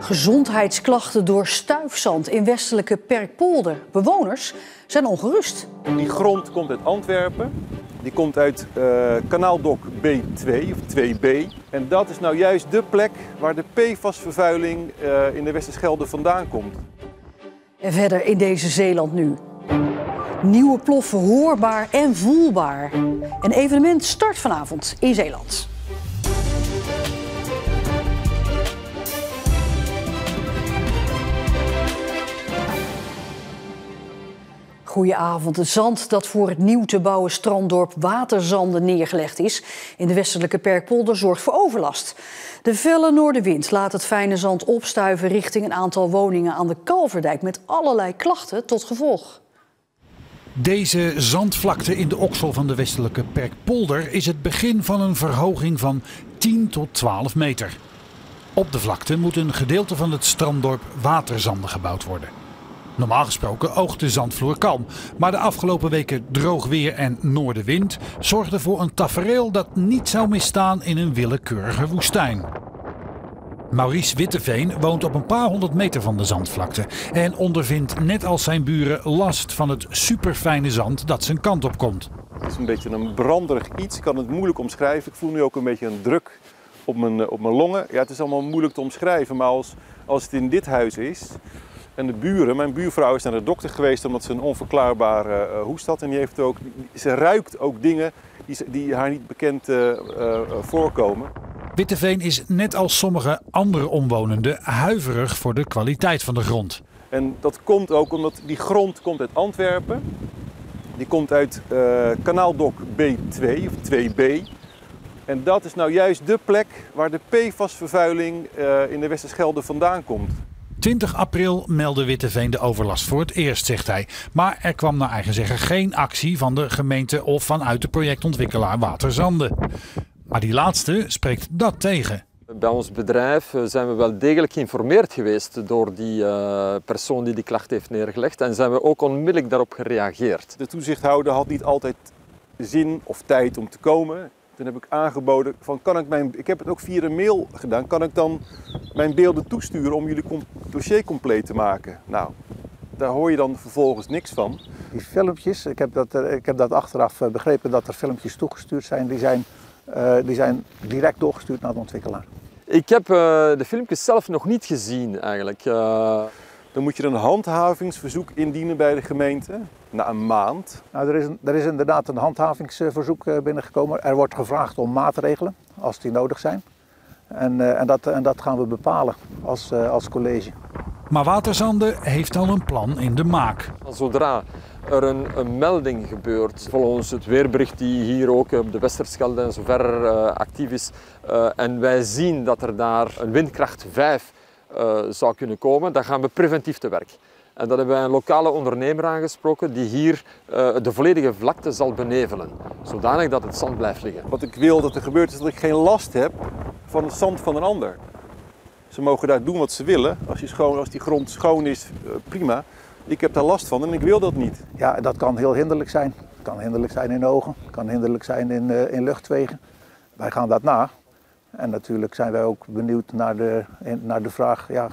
Gezondheidsklachten door stuifzand in westelijke Perkpolder. Bewoners zijn ongerust. Die grond komt uit Antwerpen. Die komt uit kanaaldok B2 of 2B. En dat is nou juist de plek waar de PFAS-vervuiling in de Westerschelde vandaan komt. En verder in deze Zeeland nu. Nieuwe ploffen hoorbaar en voelbaar. Een evenement start vanavond in Zeeland. Goedenavond. Het zand dat voor het nieuw te bouwen stranddorp Waterzanden neergelegd is in de westelijke Perkpolder zorgt voor overlast. De felle noordenwind laat het fijne zand opstuiven richting een aantal woningen aan de Kalverdijk met allerlei klachten tot gevolg. Deze zandvlakte in de oksel van de westelijke Perkpolder is het begin van een verhoging van 10 tot 12 meter. Op de vlakte moet een gedeelte van het stranddorp Waterzanden gebouwd worden. Normaal gesproken oogt de zandvloer kalm, maar de afgelopen weken droog weer en noordenwind zorgden voor een tafereel dat niet zou misstaan in een willekeurige woestijn. Maurice Witteveen woont op een paar honderd meter van de zandvlakte en ondervindt net als zijn buren last van het superfijne zand dat zijn kant op komt. Het is een beetje een branderig iets, ik kan het moeilijk omschrijven. Ik voel nu ook een beetje een druk op mijn longen. Ja, het is allemaal moeilijk te omschrijven, maar als het in dit huis is en de buren, mijn buurvrouw is naar de dokter geweest omdat ze een onverklaarbare hoest had. En ze ruikt ook dingen die haar niet bekend voorkomen. Witteveen is net als sommige andere omwonenden huiverig voor de kwaliteit van de grond. En dat komt ook omdat die grond komt uit Antwerpen. Die komt uit kanaaldok B2 of 2B. En dat is nou juist de plek waar de PFAS-vervuiling in de Westerschelde vandaan komt. 20 april meldde Witteveen de overlast voor het eerst, zegt hij. Maar er kwam naar eigen zeggen geen actie van de gemeente of vanuit de projectontwikkelaar Waterzanden. Maar die laatste spreekt dat tegen. Bij ons bedrijf zijn we wel degelijk geïnformeerd geweest door die persoon die die klacht heeft neergelegd. En zijn we ook onmiddellijk daarop gereageerd. De toezichthouder had niet altijd zin of tijd om te komen. Toen heb ik aangeboden, ik heb het ook via een mail gedaan, kan ik dan mijn beelden toesturen om jullie dossier compleet te maken? Nou, daar hoor je dan vervolgens niks van. Die filmpjes, ik heb dat achteraf begrepen dat er filmpjes toegestuurd zijn, die zijn direct doorgestuurd naar de ontwikkelaar. Ik heb de filmpjes zelf nog niet gezien eigenlijk. Dan moet je een handhavingsverzoek indienen bij de gemeente na een maand. Nou, er is inderdaad een handhavingsverzoek binnengekomen. Er wordt gevraagd om maatregelen als die nodig zijn. En dat gaan we bepalen als college. Maar Waterzanden heeft al een plan in de maak. Zodra er een melding gebeurt, volgens het weerbericht die hier ook op de Westerschelde en zover actief is, en wij zien dat er daar een windkracht 5 zou kunnen komen, dan gaan we preventief te werk. En dat hebben wij een lokale ondernemer aangesproken die hier de volledige vlakte zal benevelen, zodanig dat het zand blijft liggen. Wat ik wil dat er gebeurt is dat ik geen last heb van het zand van een ander. Ze mogen daar doen wat ze willen. Als die grond schoon is, prima. Ik heb daar last van en ik wil dat niet. Ja, dat kan heel hinderlijk zijn. Het kan hinderlijk zijn in ogen, het kan hinderlijk zijn in luchtwegen. Wij gaan dat na. En natuurlijk zijn wij ook benieuwd naar de vraag, ja,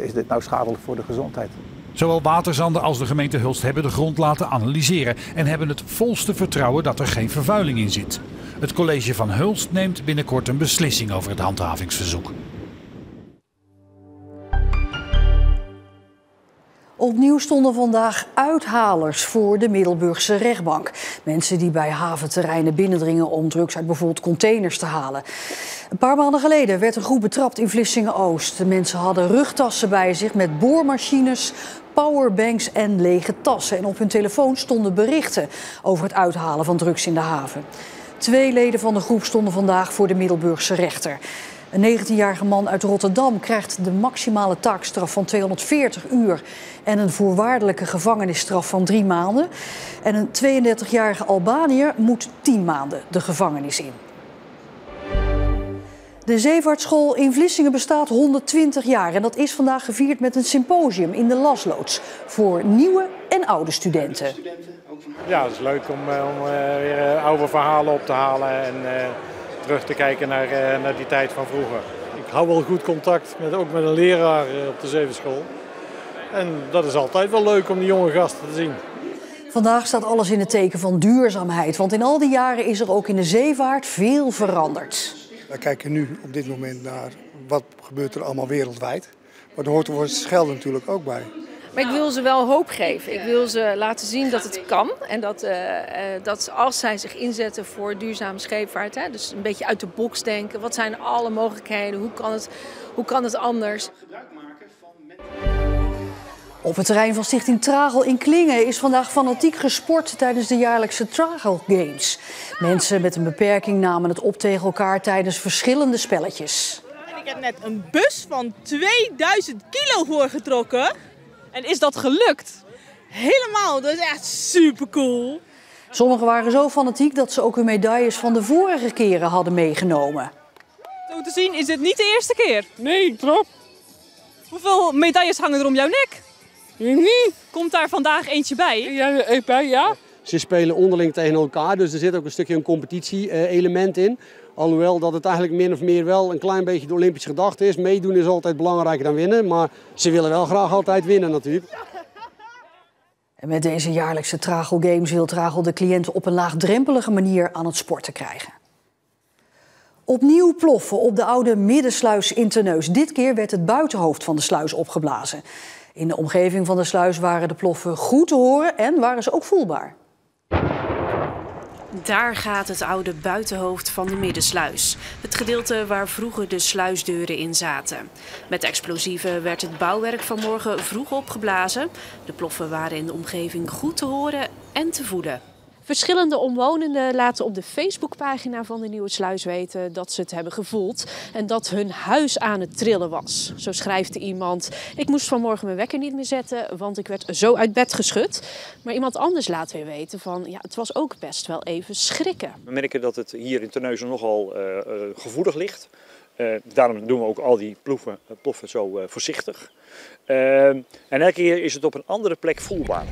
is dit nou schadelijk voor de gezondheid? Zowel Waterzanden als de gemeente Hulst hebben de grond laten analyseren en hebben het volste vertrouwen dat er geen vervuiling in zit. Het college van Hulst neemt binnenkort een beslissing over het handhavingsverzoek. Opnieuw stonden vandaag uithalers voor de Middelburgse rechtbank. Mensen die bij haventerreinen binnendringen om drugs uit bijvoorbeeld containers te halen. Een paar maanden geleden werd een groep betrapt in Vlissingen-Oost. De mensen hadden rugtassen bij zich met boormachines, powerbanks en lege tassen. En op hun telefoon stonden berichten over het uithalen van drugs in de haven. 2 leden van de groep stonden vandaag voor de Middelburgse rechter. Een 19-jarige man uit Rotterdam krijgt de maximale taakstraf van 240 uur en een voorwaardelijke gevangenisstraf van 3 maanden. En een 32-jarige Albaniër moet 10 maanden de gevangenis in. De zeevaartschool in Vlissingen bestaat 120 jaar en dat is vandaag gevierd met een symposium in de Lasloods voor nieuwe en oude studenten. Ja, het is leuk om weer oude verhalen op te halen en terug te kijken naar die tijd van vroeger. Ik Ik hou wel goed contact, ook met een leraar op de Zevenschool. En dat is altijd wel leuk om die jonge gasten te zien. Vandaag staat alles in het teken van duurzaamheid. Want in al die jaren is er ook in de zeevaart veel veranderd. Wij kijken nu op dit moment naar wat gebeurt er allemaal wereldwijd. Maar daar hoort de Schelde natuurlijk ook bij. Maar ik wil ze wel hoop geven. Ik wil ze laten zien dat het kan. En dat als zij zich inzetten voor duurzame scheepvaart, dus een beetje uit de box denken. Wat zijn alle mogelijkheden? Hoe kan het anders? Op het terrein van Stichting Tragel in Klingen is vandaag fanatiek gesport tijdens de jaarlijkse Tragel Games. Mensen met een beperking namen het op tegen elkaar tijdens verschillende spelletjes. Ik heb net een bus van 2000 kilo voorgetrokken. En is dat gelukt? Helemaal, dat is echt super cool. Sommigen waren zo fanatiek dat ze ook hun medailles van de vorige keren hadden meegenomen. Zo te zien is dit niet de eerste keer. Nee, klopt. Hoeveel medailles hangen er om jouw nek? Niet. Komt daar vandaag eentje bij? Ja. Ze spelen onderling tegen elkaar, dus er zit ook een stukje een competitie-element in. Alhoewel dat het eigenlijk min of meer wel een klein beetje de Olympische gedachte is. Meedoen is altijd belangrijker dan winnen, maar ze willen wel graag altijd winnen natuurlijk. En met deze jaarlijkse Tragel Games wil Tragel de cliënten op een laagdrempelige manier aan het sporten krijgen. Opnieuw ploffen op de oude middensluis in Terneuzen. Dit keer werd het buitenhoofd van de sluis opgeblazen. In de omgeving van de sluis waren de ploffen goed te horen en waren ze ook voelbaar. Daar gaat het oude buitenhoofd van de middensluis. Het gedeelte waar vroeger de sluisdeuren in zaten. Met explosieven werd het bouwwerk vanmorgen vroeg opgeblazen. De ploffen waren in de omgeving goed te horen en te voelen. Verschillende omwonenden laten op de Facebookpagina van de Nieuwe Sluis weten dat ze het hebben gevoeld en dat hun huis aan het trillen was. Zo schrijft iemand: ik moest vanmorgen mijn wekker niet meer zetten, want ik werd zo uit bed geschud. Maar iemand anders laat weer weten van ja, het was ook best wel even schrikken. We merken dat het hier in Terneuzen nogal gevoelig ligt. Daarom doen we ook al die ploffen zo voorzichtig. En elke keer is het op een andere plek voelbaar.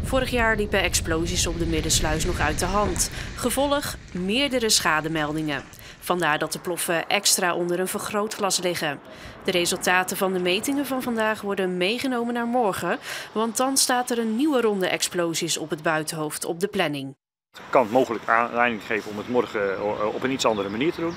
Vorig jaar liepen explosies op de middensluis nog uit de hand. Gevolg meerdere schademeldingen. Vandaar dat de ploffen extra onder een vergrootglas liggen. De resultaten van de metingen van vandaag worden meegenomen naar morgen, want dan staat er een nieuwe ronde explosies op het buitenhoofd op de planning. Het kan mogelijk aanleiding geven om het morgen op een iets andere manier te doen.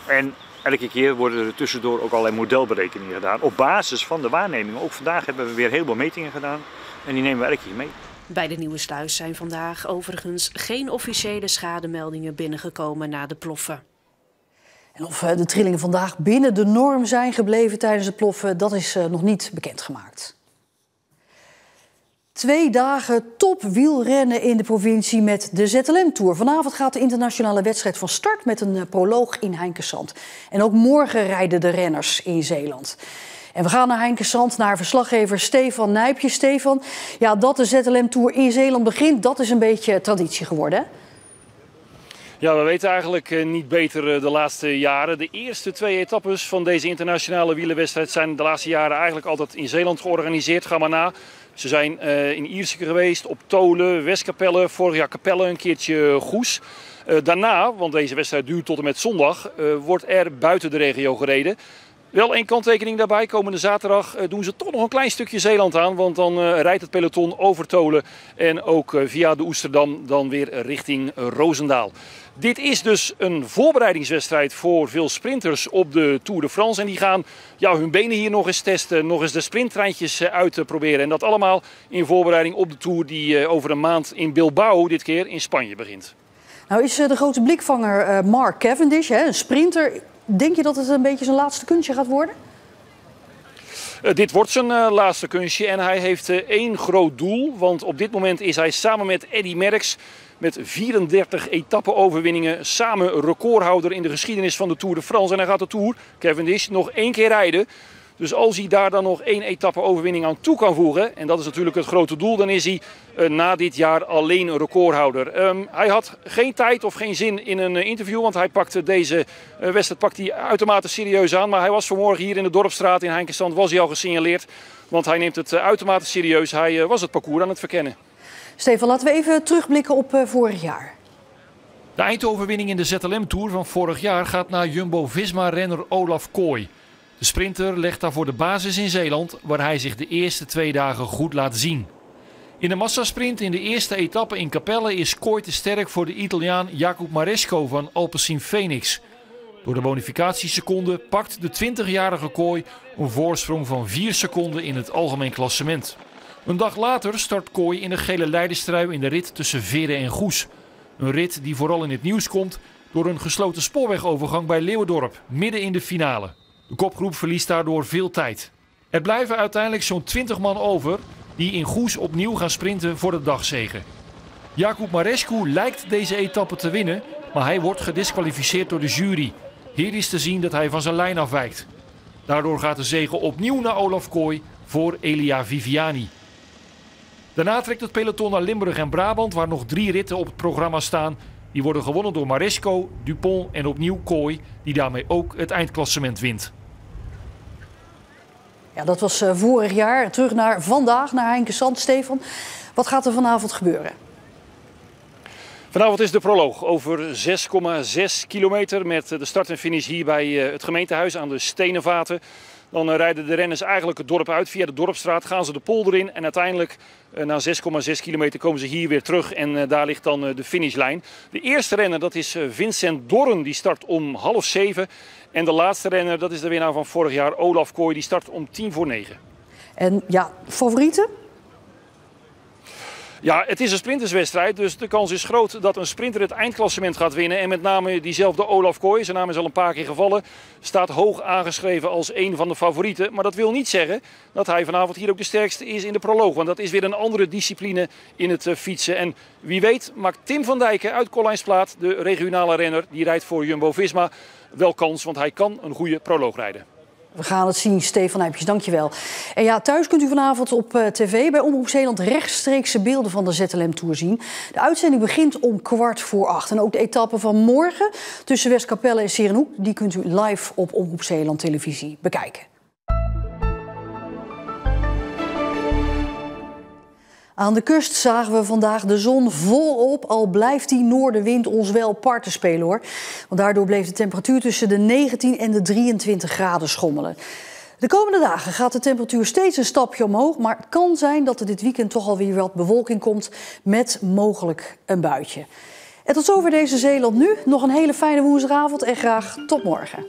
En elke keer worden er tussendoor ook allerlei modelberekeningen gedaan. Op basis van de waarnemingen. Ook vandaag hebben we weer heel veel metingen gedaan. En die nemen we elke keer mee. Bij de Nieuwe Sluis zijn vandaag overigens geen officiële schademeldingen binnengekomen na de ploffen. En of de trillingen vandaag binnen de norm zijn gebleven tijdens het ploffen, dat is nog niet bekendgemaakt. 2 dagen topwielrennen in de provincie met de ZLM-tour. Vanavond gaat de internationale wedstrijd van start met een proloog in Heinkensand. En ook morgen rijden de renners in Zeeland. En we gaan naar Heinkensand, naar verslaggever Stefan Nijpje. Stefan, ja, dat de ZLM-tour in Zeeland begint, dat is een beetje traditie geworden, hè? Ja, we weten eigenlijk niet beter de laatste jaren. De eerste 2 etappes van deze internationale wielerwedstrijd zijn de laatste jaren eigenlijk altijd in Zeeland georganiseerd. Ga maar na. Ze zijn in Ierseke geweest, op Tolen, Westkapelle, vorig jaar Capelle, een keertje Goes. Daarna, want deze wedstrijd duurt tot en met zondag, wordt er buiten de regio gereden. Wel één kanttekening daarbij. Komende zaterdag doen ze toch nog een klein stukje Zeeland aan. Want dan rijdt het peloton over Tolen en ook via de Oesterdam dan weer richting Roosendaal. Dit is dus een voorbereidingswedstrijd voor veel sprinters op de Tour de France. En die gaan hun benen hier nog eens testen, nog eens de sprinttreintjes uitproberen. En dat allemaal in voorbereiding op de Tour die over een maand in Bilbao, dit keer in Spanje, begint. Nou is de grote blikvanger Mark Cavendish, een sprinter. Denk je dat het een beetje zijn laatste kunstje gaat worden? Dit wordt zijn laatste kunstje en hij heeft één groot doel. Want op dit moment is hij samen met Eddy Merckx met 34 etappe-overwinningen samen recordhouder in de geschiedenis van de Tour de France. En hij gaat de Tour, Cavendish, nog 1 keer rijden. Dus als hij daar dan nog 1 etappe-overwinning aan toe kan voegen, en dat is natuurlijk het grote doel, dan is hij na dit jaar alleen recordhouder. Hij had geen tijd of geen zin in een interview, want hij pakte deze wedstrijd uitermate serieus aan. Maar hij was vanmorgen hier in de Dorpsstraat in Heinkensand, was hij al gesignaleerd. Want hij neemt het uitermate serieus. Hij was het parcours aan het verkennen. Stefan, laten we even terugblikken op vorig jaar. De eindoverwinning in de ZLM-tour van vorig jaar gaat naar Jumbo-Visma-renner Olaf Kooi. De sprinter legt daarvoor de basis in Zeeland, waar hij zich de eerste 2 dagen goed laat zien. In de massasprint in de eerste etappe in Capelle is Kooi te sterk voor de Italiaan Jakub Maresco van Alpecin Phoenix. Door de bonificatieseconde pakt de 20-jarige Kooi een voorsprong van 4 seconden in het algemeen klassement. Een dag later start Kooi in de gele leiderstrui in de rit tussen Veere en Goes. Een rit die vooral in het nieuws komt door een gesloten spoorwegovergang bij Leeuwendorp, midden in de finale. De kopgroep verliest daardoor veel tijd. Er blijven uiteindelijk zo'n 20 man over die in Goes opnieuw gaan sprinten voor de dagzege. Jakub Marescu lijkt deze etappe te winnen, maar hij wordt gediskwalificeerd door de jury. Hier is te zien dat hij van zijn lijn afwijkt. Daardoor gaat de zege opnieuw naar Olaf Kooi voor Elia Viviani. Daarna trekt het peloton naar Limburg en Brabant, waar nog 3 ritten op het programma staan. Die worden gewonnen door Maresco, Dupont en opnieuw Kooi, die daarmee ook het eindklassement wint. Ja, dat was vorig jaar. Terug naar vandaag, naar Heinkensand. Stefan, wat gaat er vanavond gebeuren? Vanavond is de proloog over 6,6 kilometer met de start en finish hier bij het gemeentehuis aan de Stenenvaten. Dan rijden de renners eigenlijk het dorp uit. Via de Dorpsstraat gaan ze de polder in. En uiteindelijk na 6,6 kilometer komen ze hier weer terug. En daar ligt dan de finishlijn. De eerste renner, dat is Vincent Dorren. Die start om 6:30. En de laatste renner, dat is de winnaar van vorig jaar, Olaf Kooi. Die start om 8:50. En ja, favorieten? Ja, het is een sprinterswedstrijd, dus de kans is groot dat een sprinter het eindklassement gaat winnen. En met name diezelfde Olaf Kooi, zijn naam is al een paar keer gevallen, staat hoog aangeschreven als een van de favorieten. Maar dat wil niet zeggen dat hij vanavond hier ook de sterkste is in de proloog. Want dat is weer een andere discipline in het fietsen. En wie weet maakt Tim van Dijken uit Collijnsplaat, de regionale renner, die rijdt voor Jumbo-Visma, wel kans. Want hij kan een goede proloog rijden. We gaan het zien, Stefan Nijpjes, dankjewel. En ja, thuis kunt u vanavond op tv bij Omroep Zeeland rechtstreekse beelden van de ZLM-tour zien. De uitzending begint om 7:15. En ook de etappe van morgen tussen Westkapelle en Serenhoek, die kunt u live op Omroep Zeeland televisie bekijken. Aan de kust zagen we vandaag de zon volop, al blijft die noordenwind ons wel parten spelen hoor. Want daardoor bleef de temperatuur tussen de 19 en de 23 graden schommelen. De komende dagen gaat de temperatuur steeds een stapje omhoog, maar het kan zijn dat er dit weekend toch alweer wat bewolking komt met mogelijk een buitje. En tot zover deze Zeeland nu. Nog een hele fijne woensdagavond en graag tot morgen.